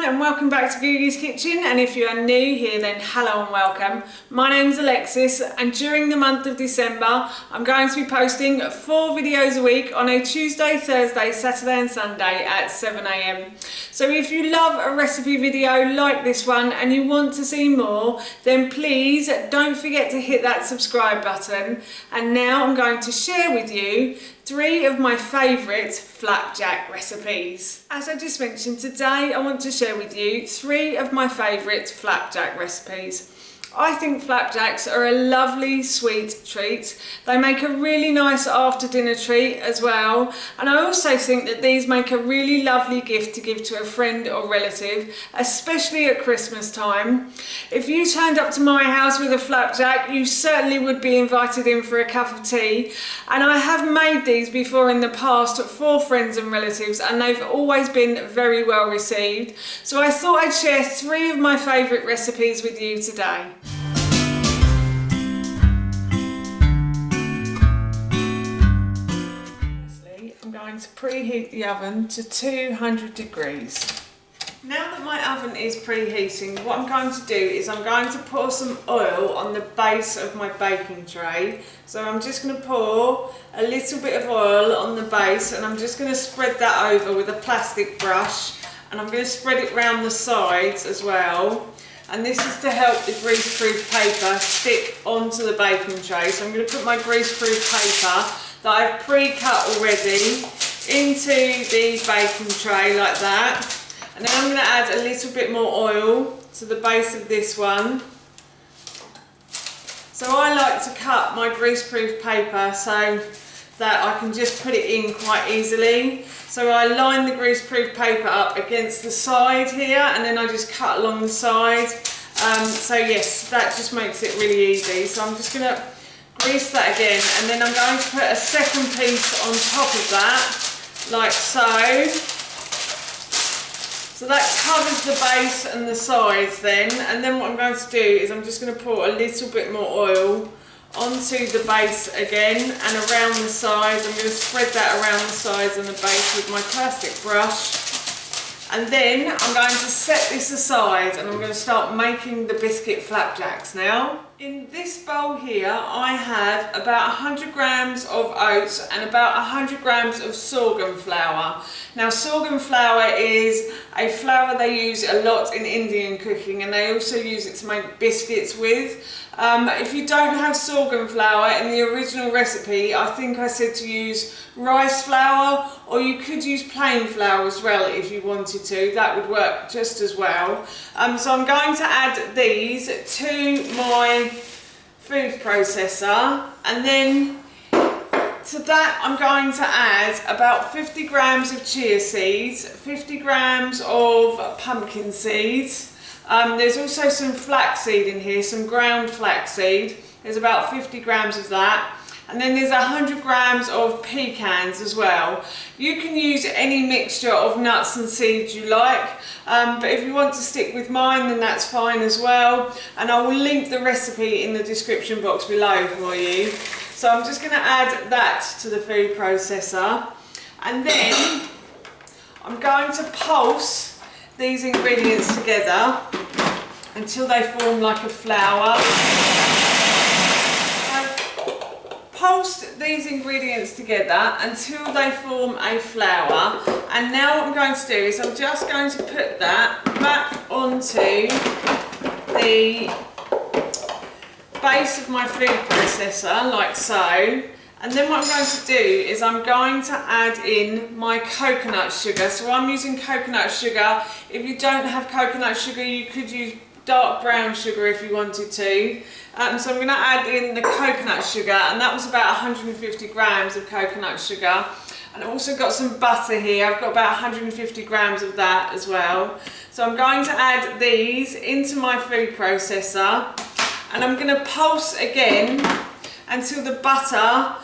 and welcome back to Googie's Kitchen, and if you are new here then hello and welcome. My name's Alexis, and during the month of December I'm going to be posting 4 videos a week on a Tuesday, Thursday, Saturday and Sunday at 7 AM. So if you love a recipe video like this one and you want to see more, then please don't forget to hit that subscribe button. And now I'm going to share with you 3 of my favourite flapjack recipes. As I just mentioned, today I want to share with you 3 of my favourite flapjack recipes. I think flapjacks are a lovely sweet treat. They make a really nice after dinner treat as well, and I also think that these make a really lovely gift to give to a friend or relative, especially at Christmas time. If you turned up to my house with a flapjack, you certainly would be invited in for a cup of tea, and I have made these before in the past for friends and relatives, and they've always been very well received. So I thought I'd share 3 of my favourite recipes with you today. I'm going to preheat the oven to 200 degrees. Now that my oven is preheating, what I'm going to do is I'm going to pour some oil on the base of my baking tray. So I'm just going to pour a little bit of oil on the base, and I'm just going to spread that over with a plastic brush, and I'm going to spread it round the sides as well. And this is to help the greaseproof paper stick onto the baking tray. So I'm going to put my greaseproof paper that I've pre-cut already into the baking tray like that. And then I'm going to add a little bit more oil to the base of this one. So I like to cut my greaseproof paper so that I can just put it in quite easily. So I line the greaseproof paper up against the side here, and then I just cut along the side. So yes, that just makes it really easy. So I'm just going to grease that again, and then I'm going to put a second piece on top of that, like so. So that covers the base and the sides then, and then what I'm going to do is I'm just going to pour a little bit more oil onto the base again and around the sides. I'm going to spread that around the sides and the base with my plastic brush. And then I'm going to set this aside, and I'm going to start making the biscuit flapjacks now. In this bowl here I have about 100 grams of oats and about 100 grams of sorghum flour. Now sorghum flour is a flour they use a lot in Indian cooking, and they also use it to make biscuits with. If you don't have sorghum flour in the original recipe, I think I said to use rice flour, or you could use plain flour as well if you wanted to. That would work just as well. So I'm going to add these to my food processor, and then to that I'm going to add about 50 grams of chia seeds, 50 grams of pumpkin seeds. There's also some flaxseed in here, some ground flaxseed. There's about 50 grams of that. And then there's 100 grams of pecans as well. You can use any mixture of nuts and seeds you like, but if you want to stick with mine, then that's fine as well. And I will link the recipe in the description box below for you. So I'm just going to add that to the food processor, and then I'm going to pulse these ingredients together until they form like a flour. Pulsed these ingredients together until they form a flour, and now what I'm going to do is I'm just going to put that back onto the base of my food processor like so. And then what I'm going to do is I'm going to add in my coconut sugar. So I'm using coconut sugar. If you don't have coconut sugar, you could use dark brown sugar if you wanted to. So I'm going to add in the coconut sugar, and that was about 150 grams of coconut sugar. And I've also got some butter here. I've got about 150 grams of that as well. So I'm going to add these into my food processor, and I'm going to pulse again until the butter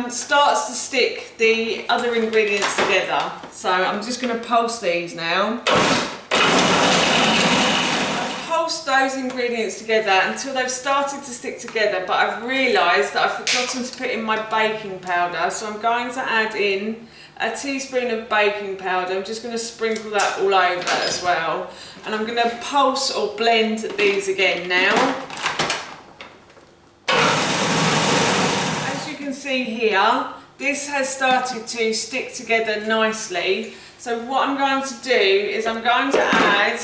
starts to stick the other ingredients together. So I'm just going to pulse these now. Pulse those ingredients together until they've started to stick together, but I've realised that I've forgotten to put in my baking powder, so I'm going to add in a teaspoon of baking powder. I'm just going to sprinkle that all over as well. And I'm going to pulse or blend these again now. As you can see here, this has started to stick together nicely. So what I'm going to do is I'm going to add,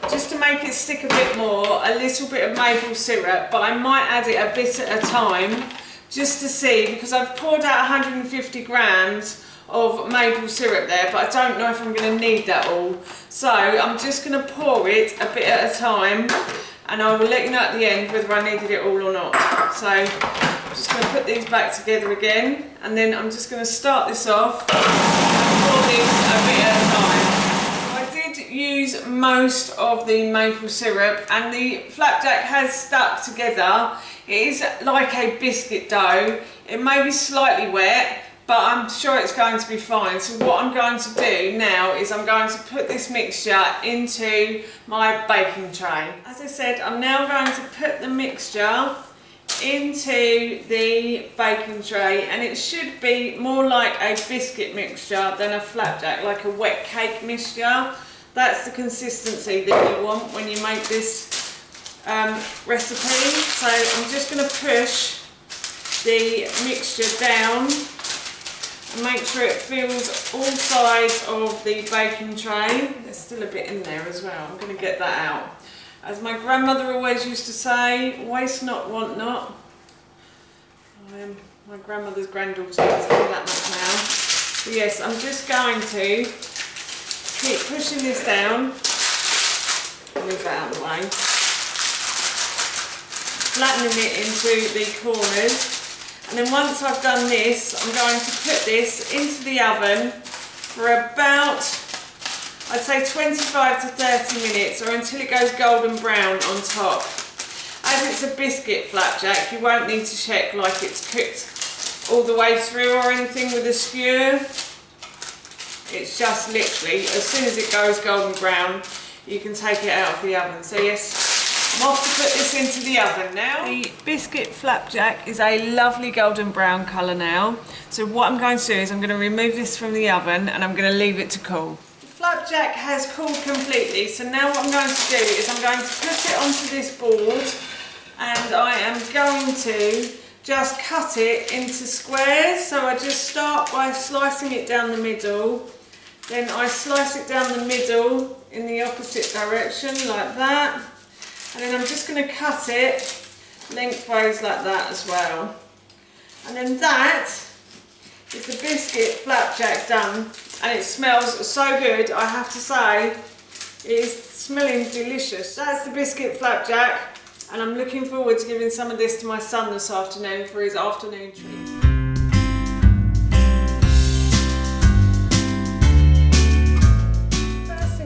just to make it stick a bit more, a little bit of maple syrup, but I might add it a bit at a time, just to see, because I've poured out 150 grams of maple syrup there, but I don't know if I'm going to need that all. So I'm just going to pour it a bit at a time, and I will let you know at the end whether I needed it all or not. So I'm just going to put these back together again, and then I'm just going to start this off and pour this a bit at a time. I did use most of the maple syrup, and the flapjack has stuck together. It is like a biscuit dough. It may be slightly wet, but I'm sure it's going to be fine. So what I'm going to do now is I'm going to put this mixture into my baking tray. As I said, I'm now going to put the mixture into the baking tray, and it should be more like a biscuit mixture than a flapjack, like a wet cake mixture. That's the consistency that you want when you make this recipe. So I'm just going to push the mixture down and make sure it fills all sides of the baking tray. There's still a bit in there as well. I'm going to get that out. As my grandmother always used to say, waste not, want not. I am my grandmother's granddaughter, so I do that much now. So yes, I'm just going to keep pushing this down. Move that out of the way. Flattening it into the corners. And then once I've done this, I'm going to put this into the oven for about, I'd say 25 to 30 minutes, or until it goes golden brown on top. As it's a biscuit flapjack, you won't need to check like it's cooked all the way through or anything with a skewer. It's just literally, as soon as it goes golden brown, you can take it out of the oven. So yes, I'm off to put this into the oven now. The biscuit flapjack is a lovely golden brown colour now. So what I'm going to do is I'm going to remove this from the oven and I'm going to leave it to cool. The flapjack has cooled completely, so now what I'm going to do is I'm going to put it onto this board, and I am going to just cut it into squares. So I just start by slicing it down the middle, then I slice it down the middle in the opposite direction like that. And then I'm just going to cut it lengthways like that as well. And then that is the biscuit flapjack done. And it smells so good, I have to say. It is smelling delicious. That's the biscuit flapjack. And I'm looking forward to giving some of this to my son this afternoon for his afternoon treat.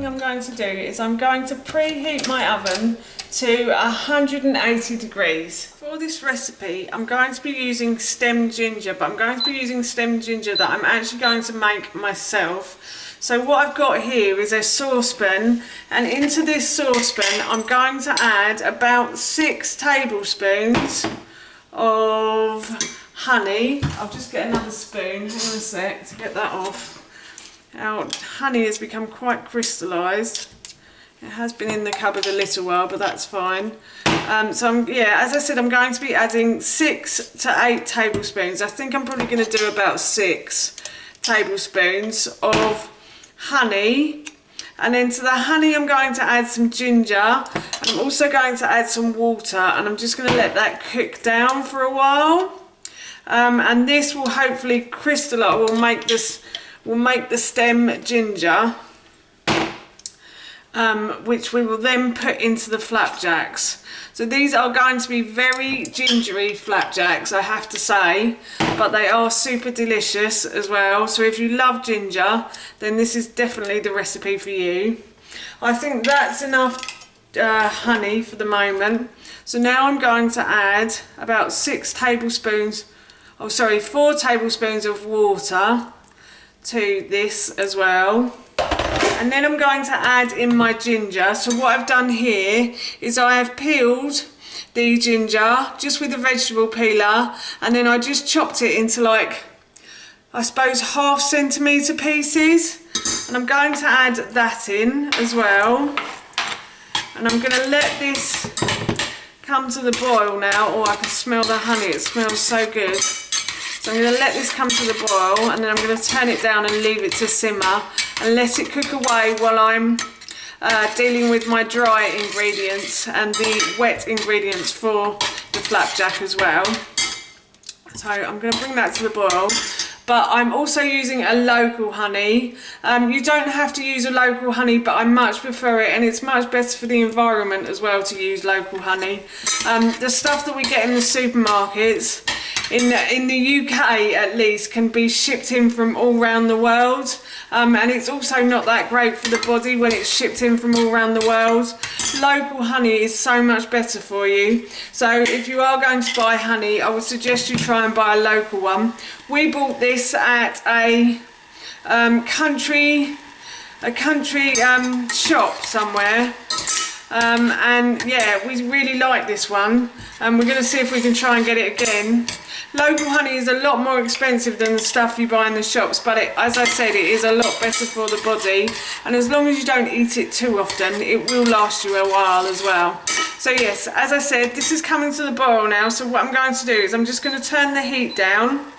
I'm going to do is I'm going to preheat my oven to 180 degrees. For this recipe I'm going to be using stemmed ginger, but I'm going to be using stemmed ginger that I'm actually going to make myself. So what I've got here is a saucepan, and into this saucepan I'm going to add about 6 tablespoons of honey. I'll just get another spoon, hang on a sec to get that off. Our honey has become quite crystallised. It has been in the cupboard a little while, but that's fine. Yeah, as I said, I'm going to be adding 6 to 8 tablespoons. I think I'm probably going to do about 6 tablespoons of honey. And then to the honey I'm going to add some ginger. And I'm also going to add some water, and I'm just going to let that cook down for a while. And this will hopefully crystallise, will make the stem ginger, which we will then put into the flapjacks. So these are going to be very gingery flapjacks, I have to say, but they are super delicious as well. So if you love ginger, then this is definitely the recipe for you. I think that's enough honey for the moment. So now I'm going to add about 4 tablespoons of water to this as well. And then I'm going to add in my ginger. So what I've done here is I have peeled the ginger just with a vegetable peeler, and then I just chopped it into like, I suppose, 1/2 centimetre pieces. And I'm going to add that in as well. And I'm going to let this come to the boil now. Oh, I can smell the honey, it smells so good. So I'm going to let this come to the boil, and then I'm going to turn it down and leave it to simmer and let it cook away while I'm dealing with my dry ingredients and the wet ingredients for the flapjack as well. So I'm going to bring that to the boil. But I'm also using a local honey. You don't have to use a local honey, but I much prefer it, and it's much better for the environment as well to use local honey. The stuff that we get in the supermarkets, in the UK at least, can be shipped in from all around the world, and it's also not that great for the body when it's shipped in from all around the world. Local honey is so much better for you. So if you are going to buy honey, I would suggest you try and buy a local one. We bought this at a country shop somewhere, and yeah, we really like this one, and we're going to see if we can try and get it again. Local honey is a lot more expensive than the stuff you buy in the shops, but as I said, it is a lot better for the body, and as long as you don't eat it too often, it will last you a while as well. So yes, as I said, this is coming to the boil now, so what I'm going to do is I'm just going to turn the heat down,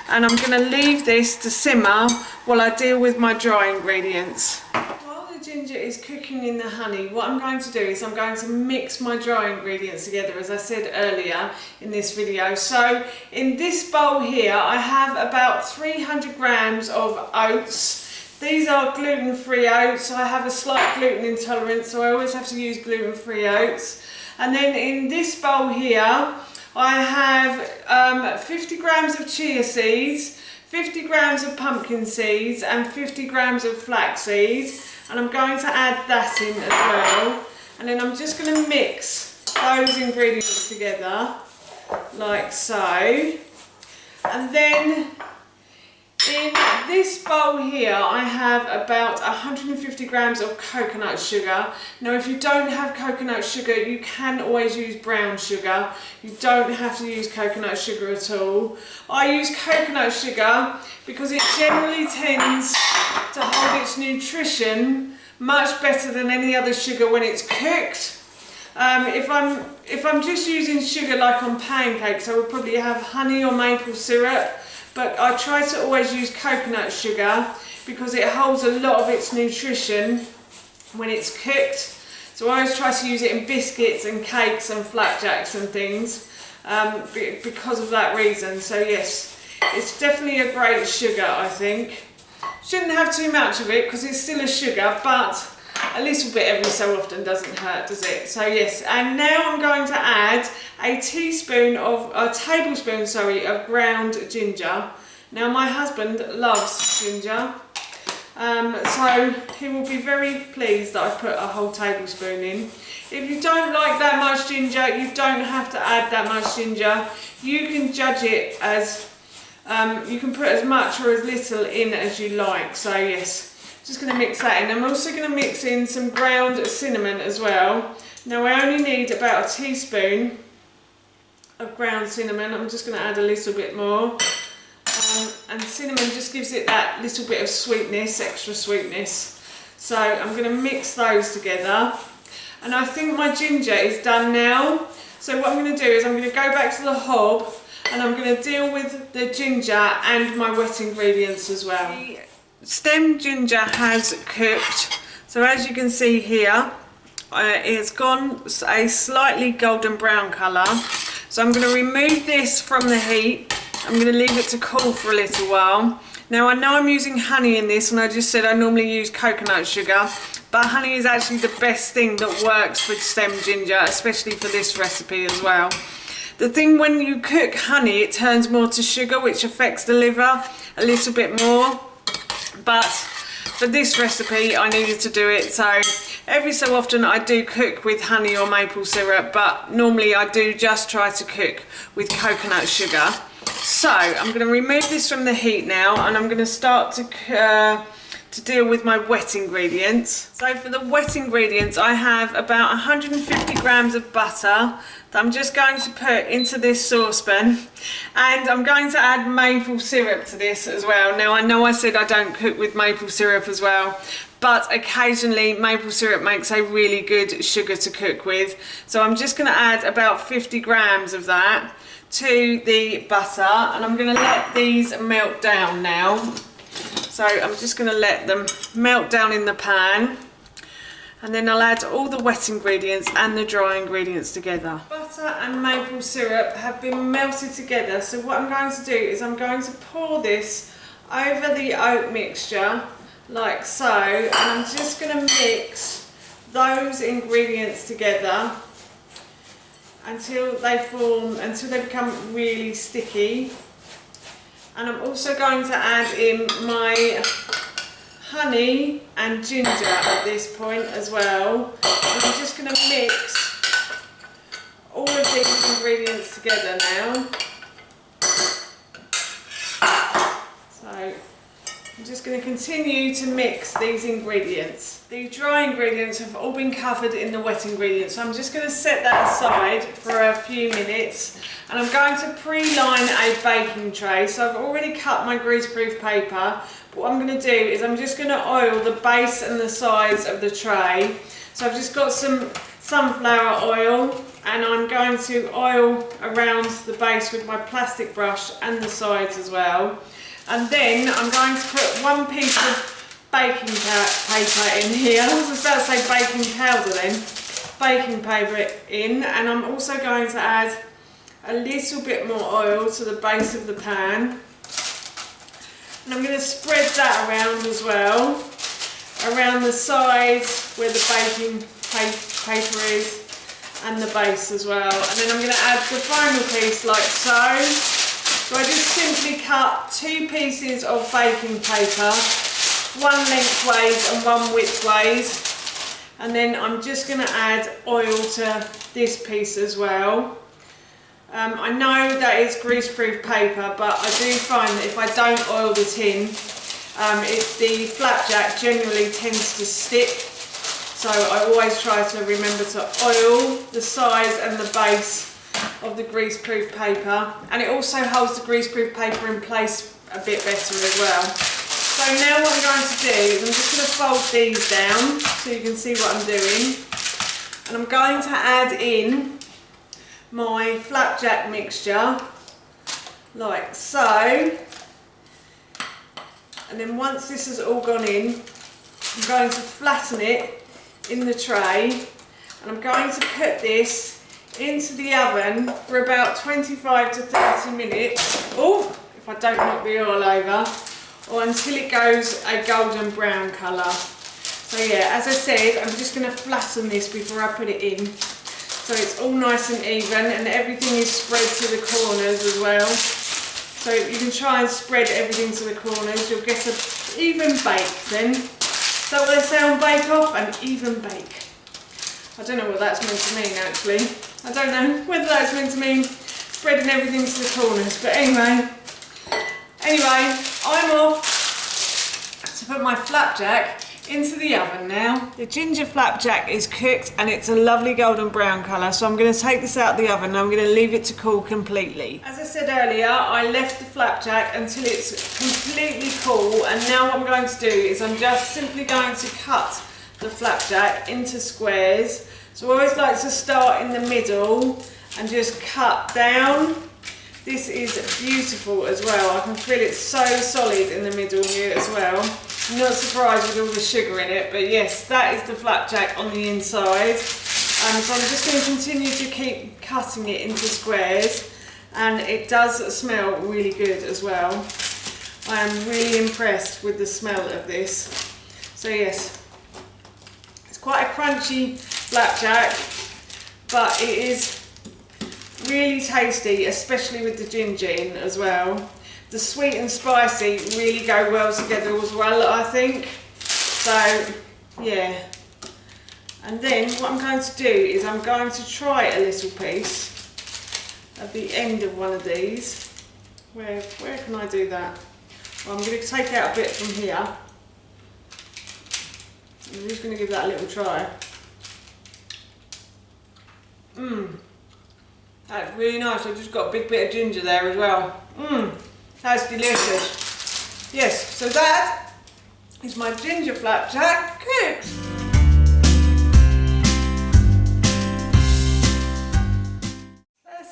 and I'm going to leave this to simmer while I deal with my dry ingredients. While the ginger is cooking in the honey, what I'm going to do is I'm going to mix my dry ingredients together, as I said earlier in this video. So in this bowl here, I have about 300 grams of oats. These are gluten-free oats. I have a slight gluten intolerance, so I always have to use gluten-free oats. And then in this bowl here, I have 50 grams of chia seeds, 50 grams of pumpkin seeds, and 50 grams of flax seeds. And I'm going to add that in as well. And then I'm just going to mix those ingredients together, like so. And then in this bowl here, I have about 150 grams of coconut sugar. Now, if you don't have coconut sugar, you can always use brown sugar. You don't have to use coconut sugar at all. I use coconut sugar because it generally tends to hold its nutrition much better than any other sugar when it's cooked. If I'm just using sugar like on pancakes, I would probably have honey or maple syrup. But I try to always use coconut sugar because it holds a lot of its nutrition when it's cooked. So I always try to use it in biscuits and cakes and flapjacks and things because of that reason. So yes, it's definitely a great sugar, I think. Shouldn't have too much of it because it's still a sugar, but a little bit every so often doesn't hurt, does it? So yes, and now I'm going to add a tablespoon of ground ginger. Now my husband loves ginger, so he will be very pleased that I put a whole tablespoon in. If you don't like that much ginger, you don't have to add that much ginger. You can judge it as, you can put as much or as little in as you like. So yes. Just going to mix that in. I'm also going to mix in some ground cinnamon as well. Now I only need about a teaspoon of ground cinnamon. I'm just going to add a little bit more. And cinnamon just gives it that little bit of sweetness, extra sweetness. So I'm going to mix those together. And I think my ginger is done now. So what I'm going to do is I'm going to go back to the hob and I'm going to deal with the ginger and my wet ingredients as well. Stem ginger has cooked, so as you can see here, it's gone a slightly golden brown colour. So I'm going to remove this from the heat. I'm going to leave it to cool for a little while. Now I know I'm using honey in this, and I just said I normally use coconut sugar, but honey is actually the best thing that works with stem ginger, especially for this recipe as well. The thing when you cook honey, it turns more to sugar, which affects the liver a little bit more. But for this recipe I needed to do it, so every so often I do cook with honey or maple syrup, but normally I do just try to cook with coconut sugar. So I'm going to remove this from the heat now, and I'm going to start to to deal with my wet ingredients. So for the wet ingredients, I have about 150 grams of butter that I'm just going to put into this saucepan, and I'm going to add maple syrup to this as well. Now I know I said I don't cook with maple syrup as well, but occasionally maple syrup makes a really good sugar to cook with. So I'm just going to add about 50 grams of that to the butter, and I'm going to let these melt down now. So I'm just going to let them melt down in the pan, and then I'll add all the wet ingredients and the dry ingredients together. Butter and maple syrup have been melted together, so what I'm going to do is I'm going to pour this over the oat mixture like so, and I'm just going to mix those ingredients together until they become really sticky. And I'm also going to add in my honey and ginger at this point as well. And I'm just going to mix all of these ingredients together now. So I'm just going to continue to mix these ingredients. The dry ingredients have all been covered in the wet ingredients, so I'm just going to set that aside for a few minutes, and I'm going to pre-line a baking tray. So I've already cut my greaseproof paper, but what I'm going to do is I'm just going to oil the base and the sides of the tray. So I've just got some sunflower oil, and I'm going to oil around the base with my plastic brush and the sides as well. And then I'm going to put one piece of baking paper in here. I was about to say baking powder then. Baking paper in, and I'm also going to add a little bit more oil to the base of the pan. And I'm going to spread that around as well, around the sides where the baking paper is, and the base as well. And then I'm going to add the final piece like so. So I just simply cut 2 pieces of baking paper, one lengthways and one widthways, and then I'm just going to add oil to this piece as well. I know that is greaseproof paper, but I do find that if I don't oil the tin, the flapjack generally tends to stick. So I always try to remember to oil the sides and the base of the greaseproof paper, and it also holds the greaseproof paper in place a bit better as well. So now what I'm going to do is I'm just going to fold these down so you can see what I'm doing, and I'm going to add in my flapjack mixture like so, and then once this has all gone in, I'm going to flatten it in the tray, and I'm going to put this into the oven for about 25 to 30 minutes. Oh, if I don't knock the oil over, or until it goes a golden brown colour. So yeah, as I said, I'm just going to flatten this before I put it in, so it's all nice and even and everything is spread to the corners as well. So you can try and spread everything to the corners, you'll get an even bake then. Is that what they say on Bake Off? An even bake. I don't know what that's meant to mean actually. I don't know whether that's meant to mean spreading everything to the corners, but anyway, I'm off to put my flapjack into the oven now. The ginger flapjack is cooked and it's a lovely golden brown colour, so I'm going to take this out of the oven and I'm going to leave it to cool completely. As I said earlier, I left the flapjack until it's completely cool, and now what I'm going to do is I'm just simply going to cut the flapjack into squares. So I always like to start in the middle and just cut down. This is beautiful as well. I can feel it's so solid in the middle here as well. I'm not surprised with all the sugar in it, but yes, that is the flapjack on the inside. So I'm just going to continue to keep cutting it into squares, and it does smell really good as well. I am really impressed with the smell of this. So yes, it's quite a crunchy flapjack, but it is really tasty, especially with the ginger in as well. The sweet and spicy really go well together as well, I think. So yeah, and then what I'm going to do is I'm going to try a little piece at the end of one of these. Where can I do that? Well, I'm going to take out a bit from here. I'm just going to give that a little try. That's really nice. I've just got a big bit of ginger there as well. That's delicious. Yes, so that is my ginger flapjack cooked.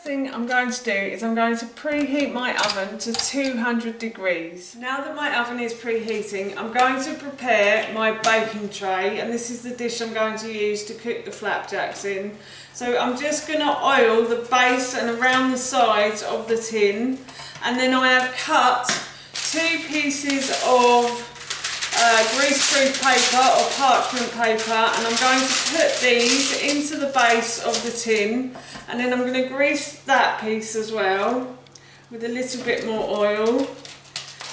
Thing I'm going to do is I'm going to preheat my oven to 200 degrees. Now that my oven is preheating, I'm going to prepare my baking tray, and this is the dish I'm going to use to cook the flapjacks in. So I'm just going to oil the base and around the sides of the tin, and then I have cut 2 pieces of greaseproof paper or parchment paper, and I'm going to put these into the base of the tin, and then I'm going to grease that piece as well with a little bit more oil,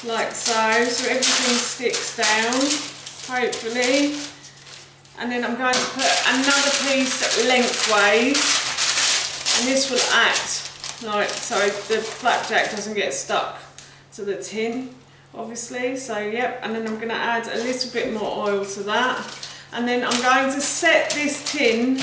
like so, so everything sticks down, hopefully. And then I'm going to put another piece lengthways, and this will act like so the flapjack doesn't get stuck to the tin, obviously. So yep, and then I'm going to add a little bit more oil to that, and then I'm going to set this tin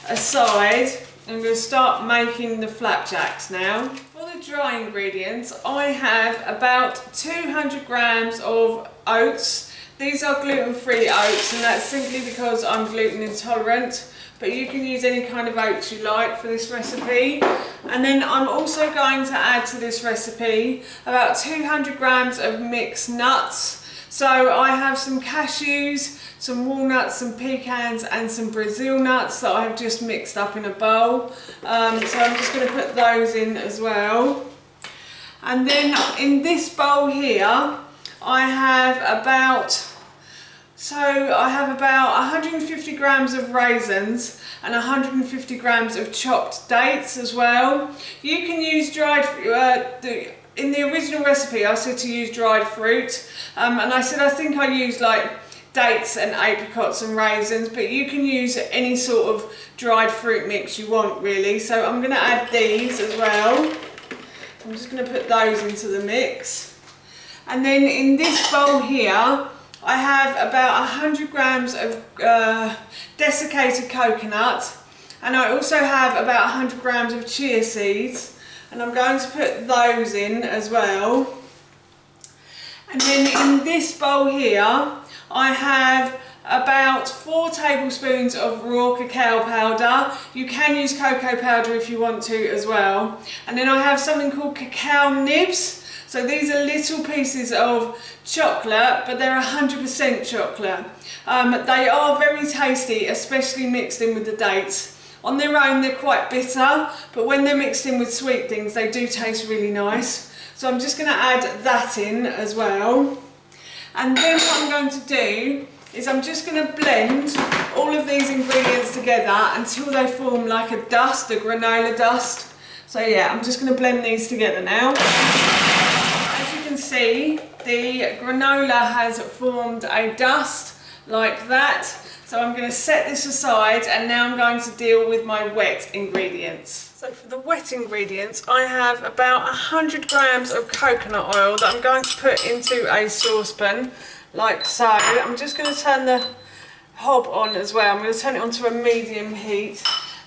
aside. I'm going to start making the flapjacks now. For the dry ingredients, I have about 200 grams of oats. These are gluten-free oats, and that's simply because I'm gluten intolerant, but you can use any kind of oats you like for this recipe. And then I'm also going to add to this recipe about 200 grams of mixed nuts. So I have some cashews, some walnuts, some pecans and some Brazil nuts that I have just mixed up in a bowl. So I'm just going to put those in as well. And then in this bowl here I have about 150 grams of raisins and 150 grams of chopped dates as well. You can use dried in the original recipe I said to use dried fruit, and I said I think I used like dates and apricots and raisins, but you can use any sort of dried fruit mix you want really. So I'm going to add these as well. I'm just going to put those into the mix. And then in this bowl here I have about 100 grams of desiccated coconut, and I also have about 100 grams of chia seeds, and I'm going to put those in as well. And then in this bowl here I have about 4 tablespoons of raw cacao powder. You can use cocoa powder if you want to as well. And then I have something called cacao nibs. So these are little pieces of chocolate, but they're 100% chocolate. They are very tasty, especially mixed in with the dates. On their own they're quite bitter, but when they're mixed in with sweet things they do taste really nice. So I'm just going to add that in as well. And then what I'm going to do is I'm just going to blend all of these ingredients together until they form like a dust, a granola dust. So yeah, I'm just going to blend these together now. As you can see, the granola has formed a dust like that. So I'm going to set this aside, and now I'm going to deal with my wet ingredients. So for the wet ingredients, I have about 100 grams of coconut oil that I'm going to put into a saucepan, like so. I'm just going to turn the hob on as well. I'm going to turn it on to a medium heat.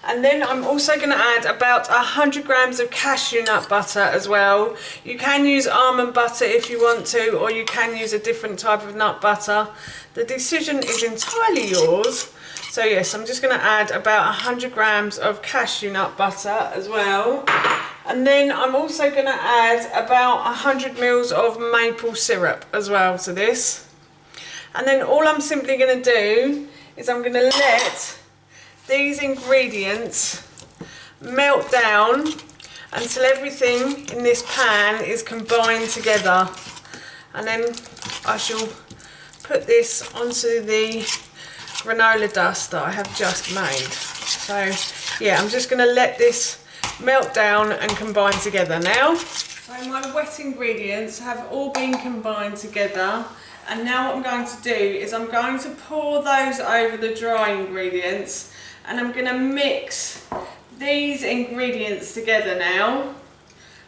And then I'm also going to add about 100 grams of cashew nut butter as well. You can use almond butter if you want to, or you can use a different type of nut butter. The decision is entirely yours. So yes, I'm just going to add about 100 grams of cashew nut butter as well. And then I'm also going to add about 100 mils of maple syrup as well to this. And then all I'm simply going to do is I'm going to let these ingredients melt down until everything in this pan is combined together, and then I shall put this onto the granola dust that I have just made. So yeah, I'm just going to let this melt down and combine together now. So my wet ingredients have all been combined together, and now what I'm going to do is I'm going to pour those over the dry ingredients, and I'm going to mix these ingredients together now,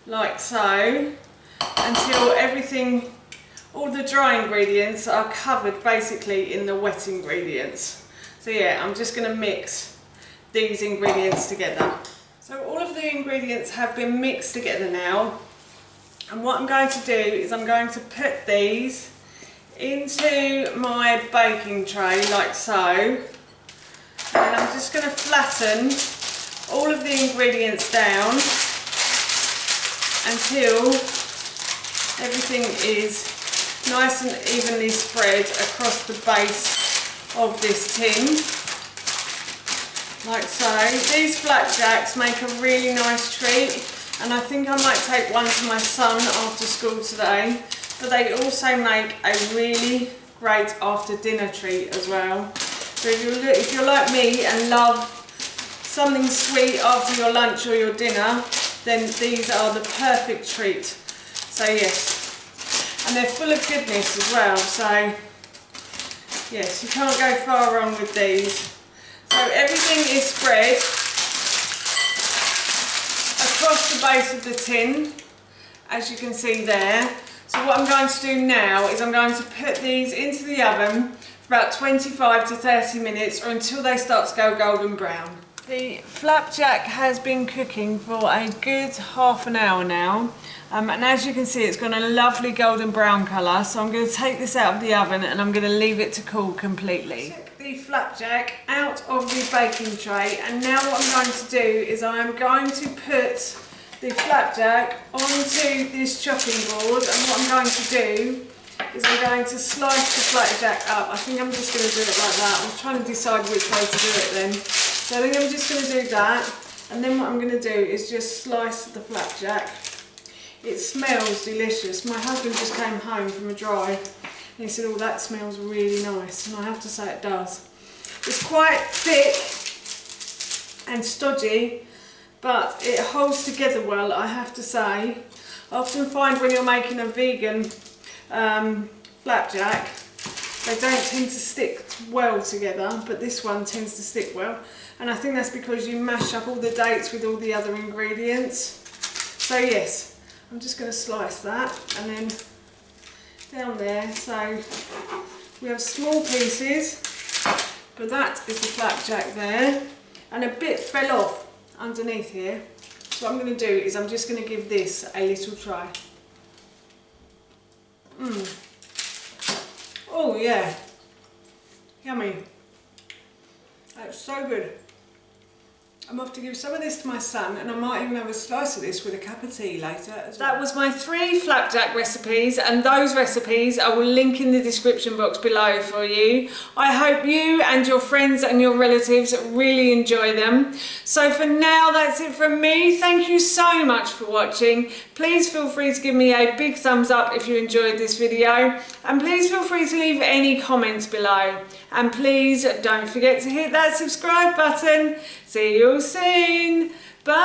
like so, until everything all the dry ingredients are covered basically in the wet ingredients. So yeah, I'm just going to mix these ingredients together. So all of the ingredients have been mixed together now, and what I'm going to do is I'm going to put these into my baking tray like so, and I'm just going to flatten all of the ingredients down until everything is nice and evenly spread across the base of this tin, like so. These flapjacks make a really nice treat, and I think I might take one to my son after school today, but they also make a really great after dinner treat as well. So if you're like me and love something sweet after your lunch or your dinner, then these are the perfect treat. So yes, and they're full of goodness as well, so yes, you can't go far wrong with these. So everything is spread across the base of the tin, as you can see there. So what I'm going to do now is I'm going to put these into the oven for about 25 to 30 minutes, or until they start to go golden brown. The flapjack has been cooking for a good half an hour now, and as you can see it's got a lovely golden brown colour, so I'm going to take this out of the oven and I'm going to leave it to cool completely. Take the flapjack out of the baking tray, and now what I'm going to do is I am going to put the flapjack onto this chopping board, and what I'm going to do is I'm going to slice the flapjack up. I think I'm just going to do it like that. I'm trying to decide which way to do it then. So I think I'm just going to do that, and then what I'm going to do is just slice the flapjack. It smells delicious. My husband just came home from a drive and he said, oh, that smells really nice, and I have to say it does. It's quite thick and stodgy, but it holds together well, I have to say. I often find when you're making a vegan flapjack, they don't tend to stick well together, but this one tends to stick well. And I think that's because you mash up all the dates with all the other ingredients. So yes, I'm just going to slice that, and then down there. So we have small pieces, but that is the flapjack there, and a bit fell off underneath here. So what I'm going to do is I'm just going to give this a little try. Oh yeah, yummy. That's so good. I'm off to give some of this to my son, and I might even have a slice of this with a cup of tea later as well. That was my 3 flapjack recipes, and those recipes I will link in the description box below for you. I hope you and your friends and your relatives really enjoy them. So for now, that's it from me. Thank you so much for watching. Please feel free to give me a big thumbs up if you enjoyed this video, and please feel free to leave any comments below. And please don't forget to hit that subscribe button. See you all soon. Bye.